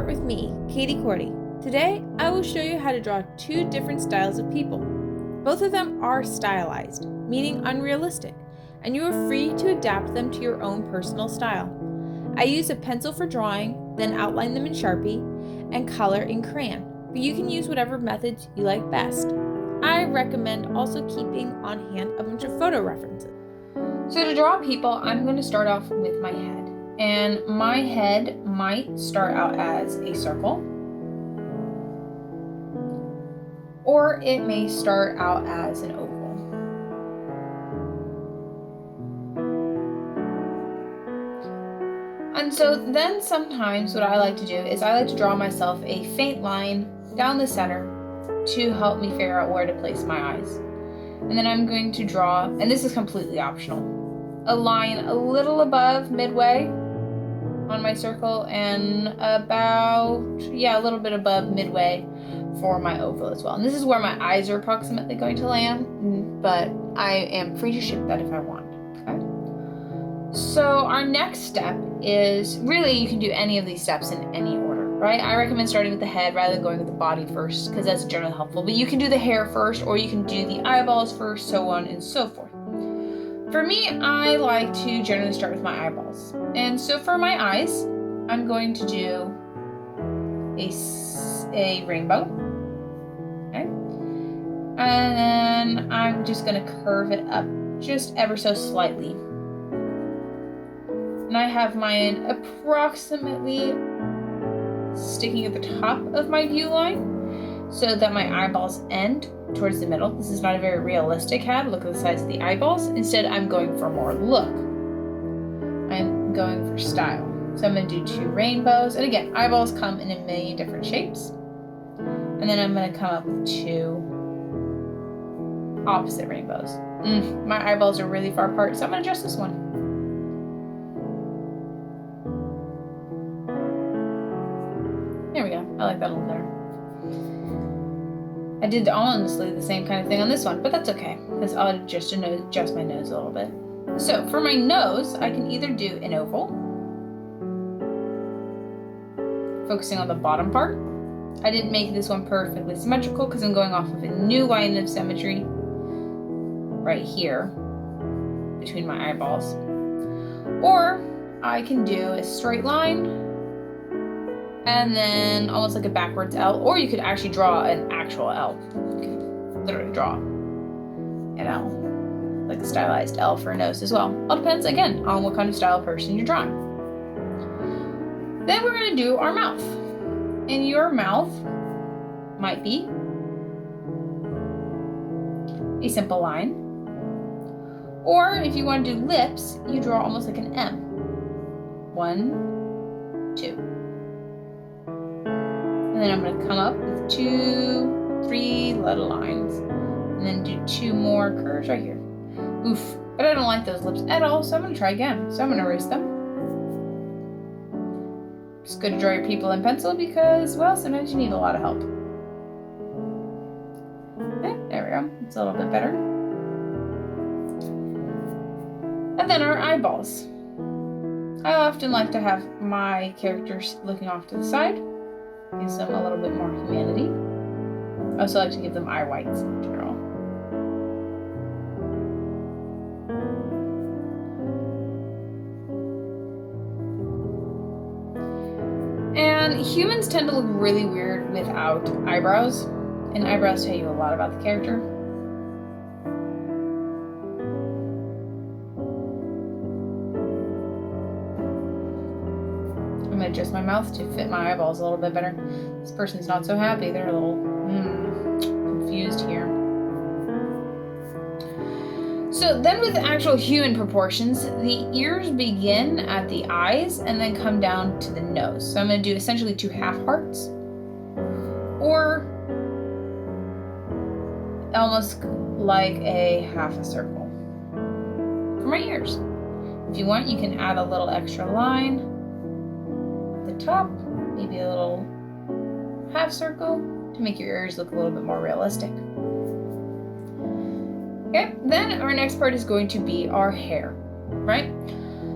Art with me, Katie Cordy. Today, I will show you how to draw two different styles of people. Both of them are stylized, meaning unrealistic, and you are free to adapt them to your own personal style. I use a pencil for drawing, then outline them in Sharpie, and color in crayon, but you can use whatever methods you like best. I recommend also keeping on hand a bunch of photo references. So to draw people, I'm going to start off with my head. And my head might start out as a circle, or it may start out as an oval. And so then sometimes what I like to do is I like to draw myself a faint line down the center to help me figure out where to place my eyes. And then I'm going to draw, and this is completely optional, a line a little above midway on my circle and about, a little bit above midway for my oval as well. And this is where my eyes are approximately going to land, but I am free to shift that if I want. Okay. So our next step is, really you can do any of these steps in any order, right? I recommend starting with the head rather than going with the body first because that's generally helpful. But you can do the hair first, or you can do the eyeballs first, so on and so forth. For me, I like to generally start with my eyeballs. And so for my eyes, I'm going to do a rainbow. Okay. And then I'm just going to curve it up just ever so slightly. And I have mine approximately sticking at the top of my view line so that my eyeballs end towards the middle. This is not a very realistic head. Look at the size of the eyeballs. Instead, I'm going for more look. I'm going for style. So I'm going to do two rainbows. And again, eyeballs come in a million different shapes. And then I'm going to come up with two opposite rainbows. My eyeballs are really far apart, so I'm going to adjust this one. There we go. I like that a little better. I did honestly the same kind of thing on this one, but that's okay, because I'll just adjust my nose a little bit. So for my nose, I can either do an oval, focusing on the bottom part. I didn't make this one perfectly symmetrical because I'm going off of a new line of symmetry right here between my eyeballs. Or I can do a straight line and then almost like a backwards L, or you could actually draw an actual L. You could literally draw an L, like a stylized L for a nose as well. All depends, again, on what kind of style person you're drawing. Then we're going to do our mouth. And your mouth might be a simple line. Or if you want to do lips, you draw almost like an M. 1, 2. And then I'm going to come up with 2, 3 little lines. And then do 2 more curves right here. Oof. But I don't like those lips at all, so I'm going to try again. So I'm going to erase them. It's good to draw your people in pencil because, well, sometimes you need a lot of help. Okay, there we go. It's a little bit better. And then our eyeballs. I often like to have my characters looking off to the side. Gives them a little bit more humanity. I also like to give them eye whites in general. And humans tend to look really weird without eyebrows, and eyebrows tell you a lot about the character. I'm going to adjust my mouth to fit my eyeballs a little bit better. This person's not so happy. They're a little confused here. So then with actual human proportions, the ears begin at the eyes and then come down to the nose. So I'm going to do essentially 2 half hearts, or almost like a half a circle for my ears. If you want, you can add a little extra line at the top, maybe a little half circle to make your ears look a little bit more realistic. Okay, then our next part is going to be our hair, right?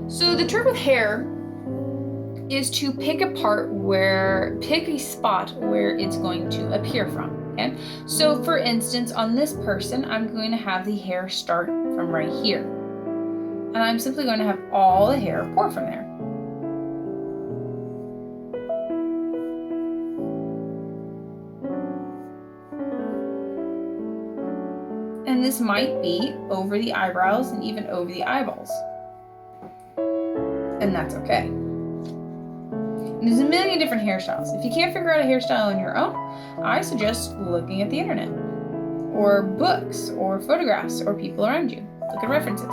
So the trick with hair is to pick a spot where it's going to appear from, okay? So for instance, on this person, I'm going to have the hair start from right here. And I'm simply going to have all the hair pour from there. And this might be over the eyebrows and even over the eyeballs. And that's okay. And there's a million different hairstyles. If you can't figure out a hairstyle on your own, I suggest looking at the internet, or books, or photographs, or people around you. Look at references.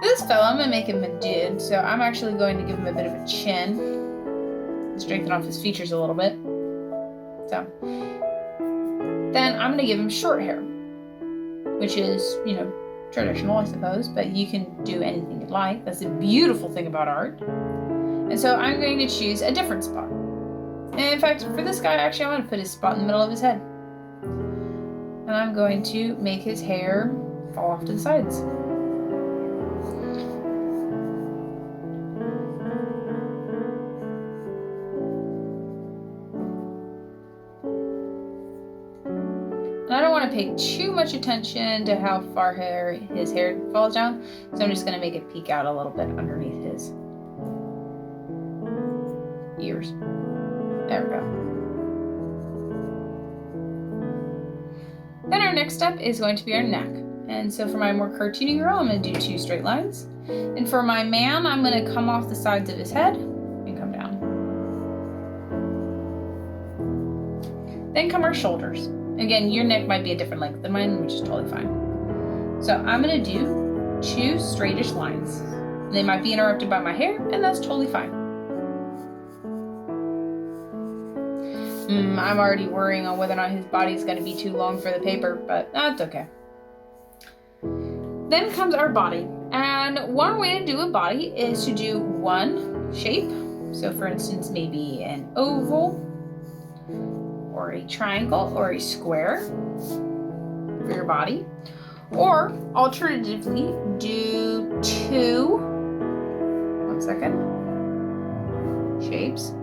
This fellow, I'm gonna make him a dude, so I'm actually going to give him a bit of a chin, strengthen off his features a little bit. So, then I'm gonna give him short hair, which is, traditional, I suppose, but you can do anything you like. That's the beautiful thing about art. And so I'm going to choose a different spot. And in fact, for this guy, actually, I'm going to put his spot in the middle of his head. And I'm going to make his hair fall off to the sides. And I don't want to pay too much attention to how far his hair falls down, so I'm just going to make it peek out a little bit underneath his ears. There we go. Then our next step is going to be our neck. And so for my more cartoony girl, I'm going to do 2 straight lines. And for my man, I'm going to come off the sides of his head and come down. Then come our shoulders. Again, your neck might be a different length than mine, which is totally fine. So I'm going to do 2 straightish lines. They might be interrupted by my hair, and that's totally fine. I'm already worrying on whether or not his body is going to be too long for the paper, but that's okay. Then comes our body. And one way to do a body is to do one shape. So for instance, maybe an oval, or a triangle, or a square for your body. Or alternatively, do 2 shapes.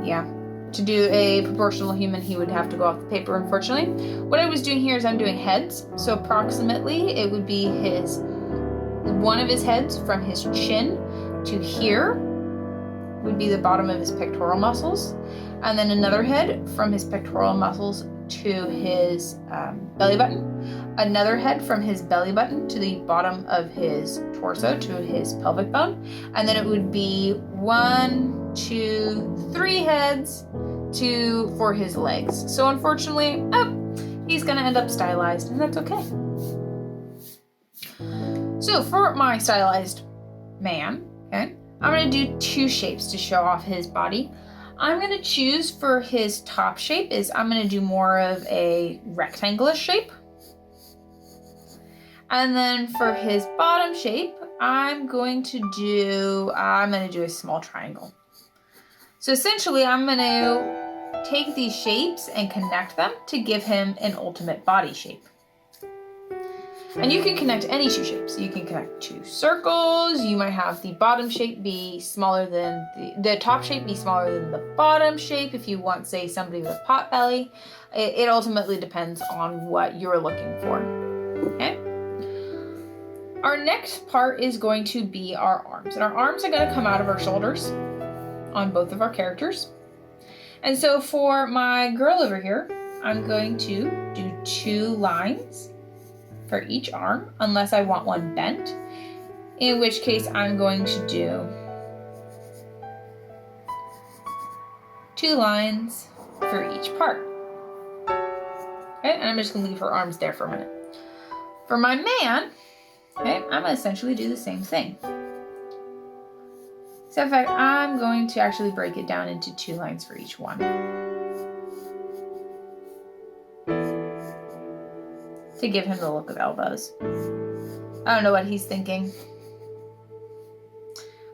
Yeah. To do a proportional human, he would have to go off the paper, unfortunately. What I was doing here is I'm doing heads. So approximately it would be one of his heads from his chin to here would be the bottom of his pectoral muscles. And then another head from his pectoral muscles to his belly button. Another head from his belly button to the bottom of his torso, to his pelvic bone. And then it would be 1, 2, 3 heads for his legs. So unfortunately, he's gonna end up stylized, and that's okay. So for my stylized man, okay, I'm gonna do 2 shapes to show off his body. I'm gonna choose for his top shape I'm gonna do more of a rectangular shape. And then for his bottom shape, I'm going to do a small triangle. So essentially, I'm going to take these shapes and connect them to give him an ultimate body shape. And you can connect any 2 shapes. You can connect 2 circles. You might have the bottom shape be smaller than the top shape be smaller than the bottom shape. If you want, say, somebody with a pot belly, it ultimately depends on what you're looking for. Okay. Our next part is going to be our arms. And our arms are going to come out of our shoulders on both of our characters. And so for my girl over here, I'm going to do 2 lines for each arm, unless I want one bent, in which case I'm going to do 2 lines for each part. Okay, and I'm just going to leave her arms there for a minute. For my man, okay, I'm going to essentially do the same thing. Except in fact, I'm going to actually break it down into 2 lines for each one. To give him the look of elbows. I don't know what he's thinking.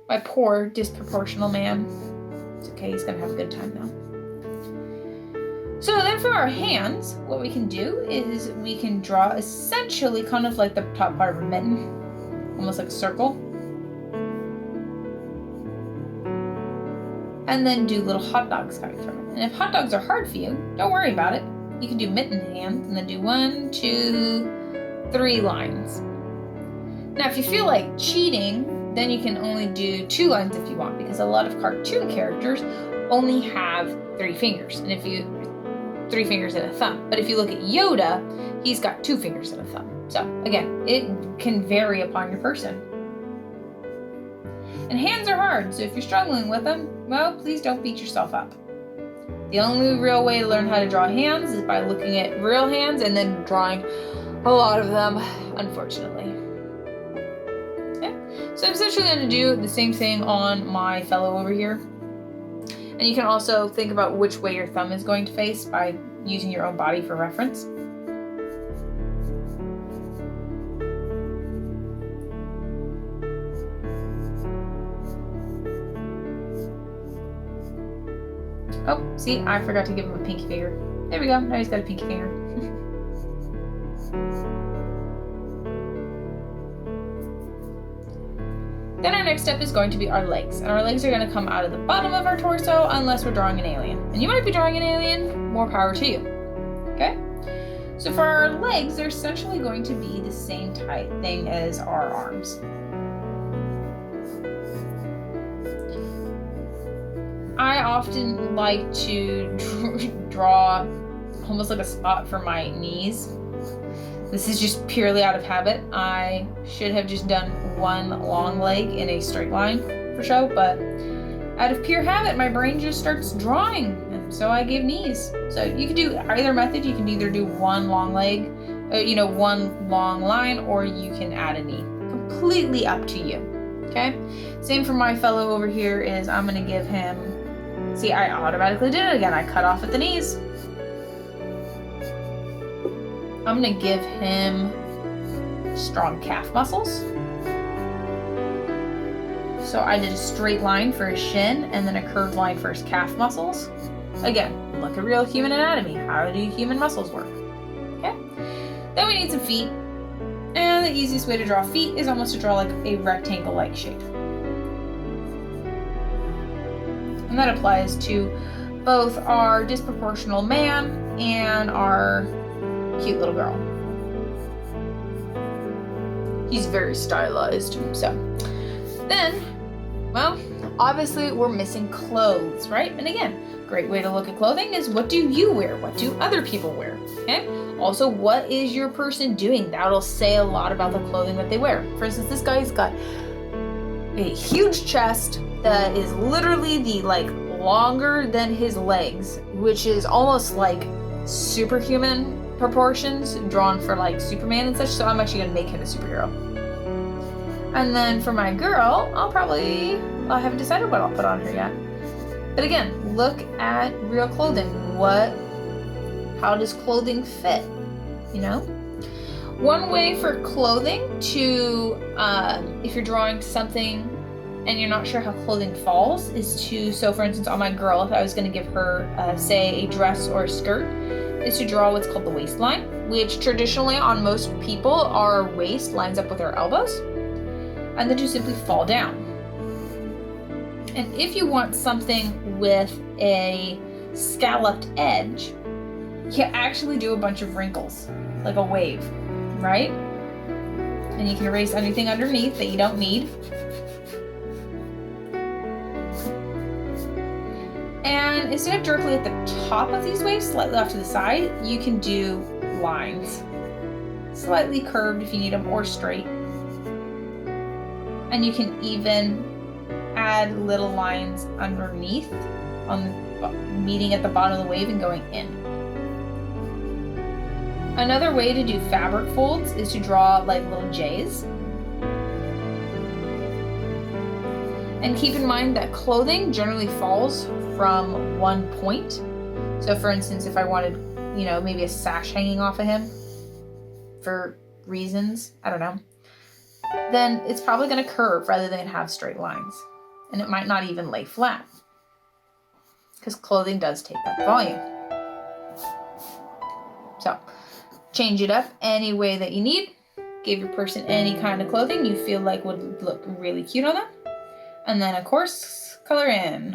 My poor disproportional man. It's okay, he's gonna have a good time though. So then for our hands, what we can do is we can draw essentially kind of like the top part of a mitten, almost like a circle. And then do little hot dogs coming from it. And if hot dogs are hard for you, don't worry about it. You can do mitten hands and then do 1, 2, 3 lines. Now, if you feel like cheating, then you can only do 2 lines if you want, because a lot of cartoon characters only have 3 fingers. And if you 3 fingers and a thumb. But if you look at Yoda, he's got 2 fingers and a thumb. So again, it can vary upon your person. And hands are hard, so if you're struggling with them, well, please don't beat yourself up. The only real way to learn how to draw hands is by looking at real hands and then drawing a lot of them, unfortunately. Okay, so I'm essentially going to do the same thing on my fellow over here. And you can also think about which way your thumb is going to face by using your own body for reference. Oh, see, I forgot to give him a pinky finger. There we go, now he's got a pinky finger. Then our next step is going to be our legs. And our legs are going to come out of the bottom of our torso unless we're drawing an alien. And you might be drawing an alien, more power to you. Okay? So for our legs, they're essentially going to be the same type thing as our arms. I often like to draw almost like a spot for my knees. This is just purely out of habit. I should have just done 1 long leg in a straight line for show, but out of pure habit, my brain just starts drawing, and so I gave knees. So you can do either method. You can either do 1 long leg, 1 long line, or you can add a knee. Completely up to you, okay? Same for my fellow over here is I'm gonna give him, see, I automatically did it again. I cut off at the knees. I'm gonna give him strong calf muscles. So I did a straight line for his shin and then a curved line for his calf muscles. Again, look at real human anatomy. How do human muscles work? Okay. Then we need some feet. And the easiest way to draw feet is almost to draw like a rectangle-like shape. And that applies to both our disproportional man and our cute little girl. He's very stylized. So then, well, obviously we're missing clothes, right? And again, great way to look at clothing is what do you wear? What do other people wear? Okay. Also, what is your person doing? That'll say a lot about the clothing that they wear. For instance, this guy's got a huge chest that is literally longer than his legs, which is almost like superhuman proportions drawn for like Superman and such. So I'm actually gonna make him a superhero. And then for my girl, I haven't decided what I'll put on her yet. But again, look at real clothing. How does clothing fit? One way for clothing to, if you're drawing something and you're not sure how clothing falls, is so for instance, on my girl, if I was going to give her, say, a dress or a skirt, is to draw what's called the waistline, which traditionally on most people, our waist lines up with our elbows, and then to simply fall down. And if you want something with a scalloped edge, you actually do a bunch of wrinkles, like a wave, right? And you can erase anything underneath that you don't need. And instead of directly at the top of these waves, slightly off to the side, you can do lines. Slightly curved if you need them, or straight. And you can even add little lines underneath, meeting at the bottom of the wave and going in. Another way to do fabric folds is to draw like little J's. And keep in mind that clothing generally falls from one point. So for instance, if I wanted, maybe a sash hanging off of him for reasons, I don't know, then it's probably going to curve rather than have straight lines. And it might not even lay flat, because clothing does take that volume. So change it up any way that you need. Give your person any kind of clothing you feel like would look really cute on them. And then, of course, color in.